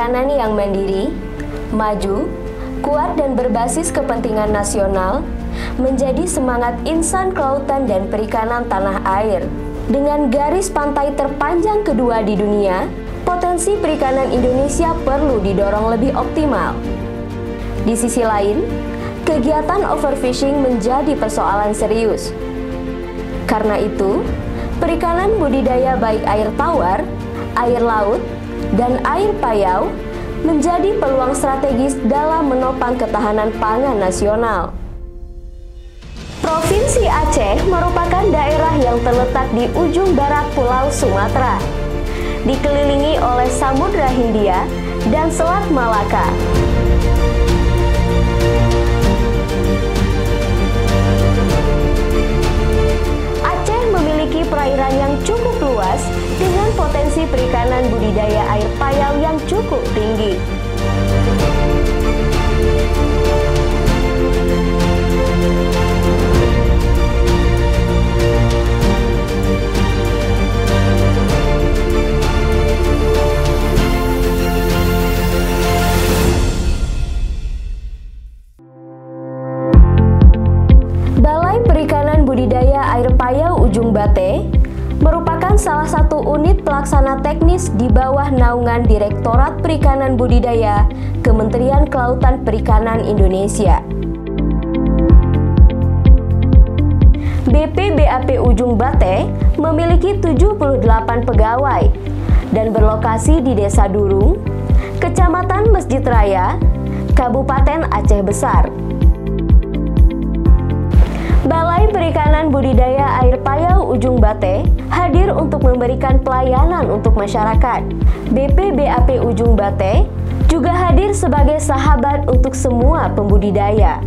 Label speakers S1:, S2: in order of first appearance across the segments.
S1: perikanan yang mandiri, maju, kuat dan berbasis kepentingan nasional menjadi semangat insan kelautan dan perikanan tanah air. Dengan garis pantai terpanjang kedua di dunia, potensi perikanan Indonesia perlu didorong lebih optimal. Di sisi lain, kegiatan overfishing menjadi persoalan serius. Karena itu, perikanan budidaya baik air tawar, air laut, dan air payau menjadi peluang strategis dalam menopang ketahanan pangan nasional. Provinsi Aceh merupakan daerah yang terletak di ujung barat Pulau Sumatera, dikelilingi oleh Samudra Hindia dan Selat Malaka. Aceh memiliki perairan yang cukup luas dengan potensi perikanan budidaya air payau yang cukup tinggi. Balai Perikanan Budidaya Air Payau Ujung Bate merupakan salah satu unit pelaksana teknis di bawah naungan Direktorat Perikanan Budidaya Kementerian Kelautan Perikanan Indonesia. BPBAP Ujung Bate memiliki 78 pegawai dan berlokasi di Desa Durung, Kecamatan Masjid Raya, Kabupaten Aceh Besar. Balai Perikanan Budidaya Air Payau Ujung Bate hadir untuk memberikan pelayanan untuk masyarakat. BPBAP Ujung Bate juga hadir sebagai sahabat untuk semua pembudidaya.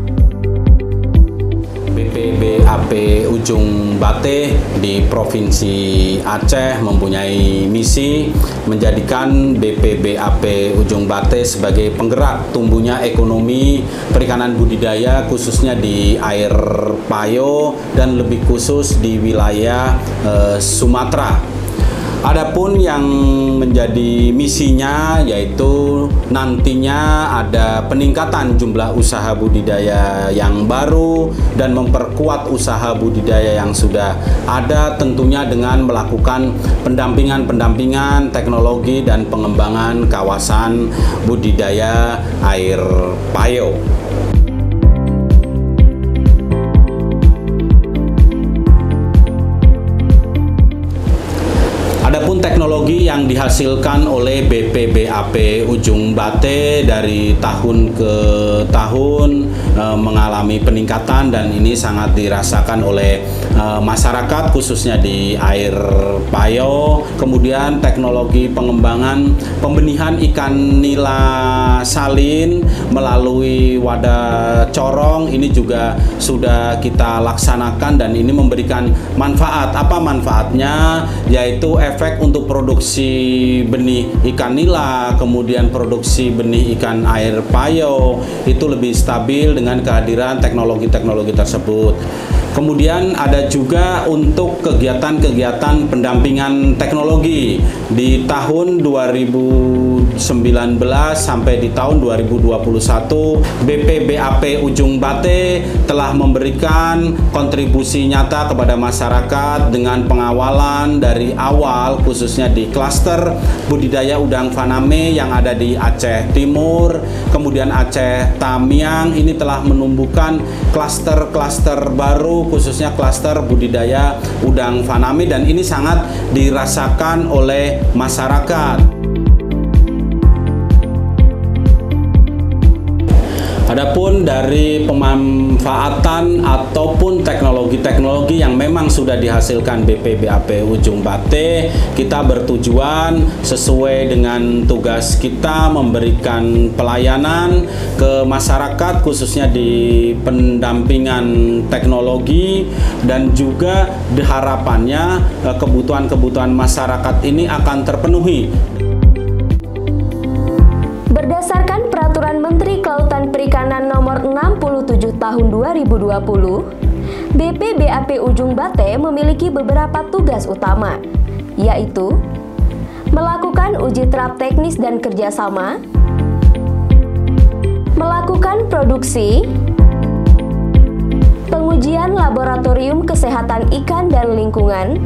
S2: BPBAP Ujung Bate di Provinsi Aceh mempunyai misi menjadikan BPBAP Ujung Bate sebagai penggerak tumbuhnya ekonomi perikanan budidaya khususnya di air payau dan lebih khusus di wilayah Sumatera. Adapun yang menjadi misinya yaitu nantinya ada peningkatan jumlah usaha budidaya yang baru dan memperkuat usaha budidaya yang sudah ada, tentunya dengan melakukan pendampingan teknologi dan pengembangan kawasan budidaya air payau. Adapun teknologi yang dihasilkan oleh BPBAP Ujung Bate dari tahun ke tahun mengalami peningkatan dan ini sangat dirasakan oleh masyarakat khususnya di air payau. Kemudian teknologi pengembangan pembenihan ikan nila salin melalui wadah corong ini juga sudah kita laksanakan dan ini memberikan manfaat. Apa manfaatnya? Yaitu efek untuk produksi benih ikan nila, kemudian produksi benih ikan air payau itu lebih stabil dengan kehadiran teknologi-teknologi tersebut. Kemudian ada juga untuk kegiatan-kegiatan pendampingan teknologi di tahun 2019 sampai di tahun 2021 BPBAP Ujung Bate telah memberikan kontribusi nyata kepada masyarakat dengan pengawalan dari awal khususnya di klaster budidaya udang faname yang ada di Aceh Timur, kemudian Aceh Tamiang ini telah menumbuhkan klaster-klaster baru khususnya klaster budidaya udang faname dan ini sangat dirasakan oleh masyarakat. Adapun dari pemanfaatan ataupun teknologi-teknologi yang memang sudah dihasilkan BPBAP Ujung Bate, kita bertujuan sesuai dengan tugas kita memberikan pelayanan ke masyarakat khususnya di pendampingan teknologi dan juga harapannya kebutuhan-kebutuhan masyarakat ini akan terpenuhi.
S1: Berdasarkan Peraturan Menteri Kelautan Perikanan Nomor 67 Tahun 2020, BPBAP Ujung Bate memiliki beberapa tugas utama, yaitu melakukan uji terap teknis dan kerjasama, melakukan produksi, pengujian laboratorium kesehatan ikan dan lingkungan,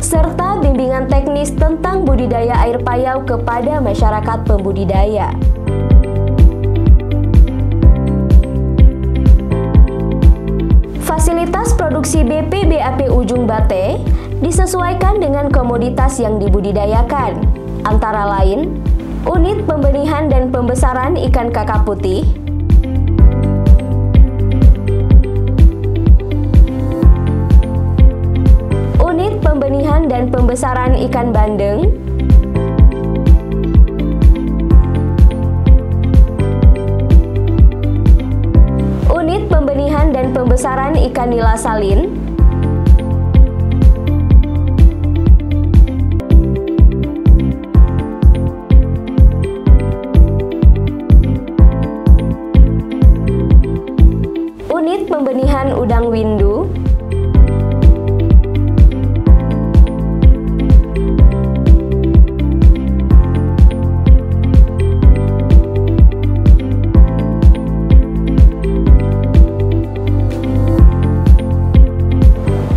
S1: serta bimbingan teknis tentang budidaya air payau kepada masyarakat pembudidaya. Fasilitas produksi BP BAP Ujung Bate disesuaikan dengan komoditas yang dibudidayakan, antara lain unit pembenihan dan pembesaran ikan kakap putih, unit pembenihan dan pembesaran ikan bandeng, unit pembenihan dan pembesaran ikan nila salin, unit pembenihan udang windu,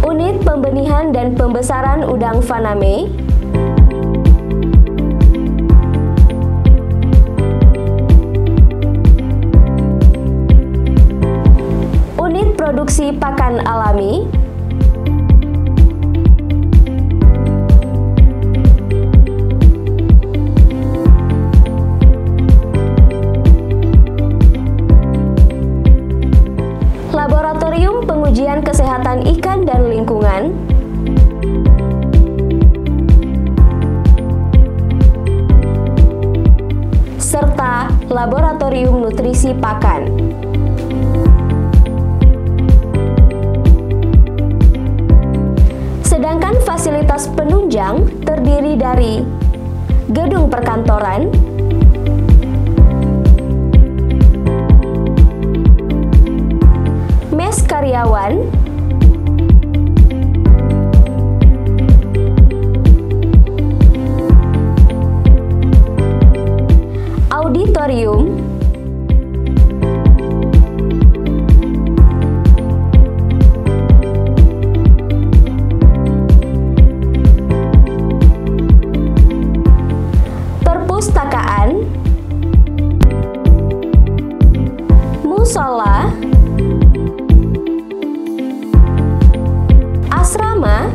S1: unit pembenihan dan pembesaran udang faname, unit produksi pakan alami, laboratorium pengujian kesehatan ikan dan lingkungan, serta laboratorium nutrisi pakan. Sedangkan fasilitas penunjang terdiri dari gedung perkantoran, mes karyawan, auditorium, perpustakaan, musola, asrama,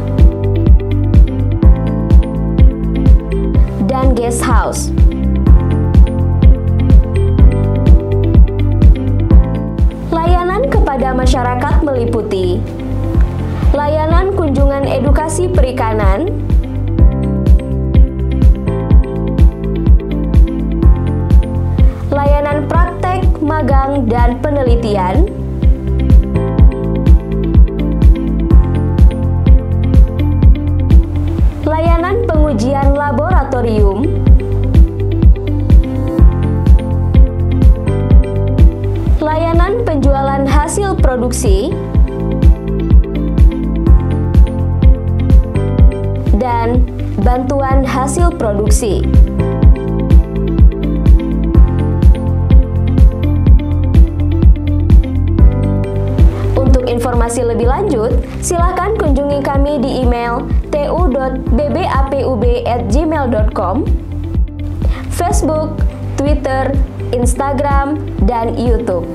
S1: dan guest house. Layanan kepada masyarakat meliputi layanan kunjungan edukasi perikanan, layanan praktek, magang, dan penelitian, layanan pengujian laboratorium, layanan penjualan hasil produksi, dan bantuan hasil produksi. Untuk informasi lebih lanjut, silakan kunjungi kami di email tu.bbapub@gmail.com, Facebook, Twitter, Instagram, dan YouTube.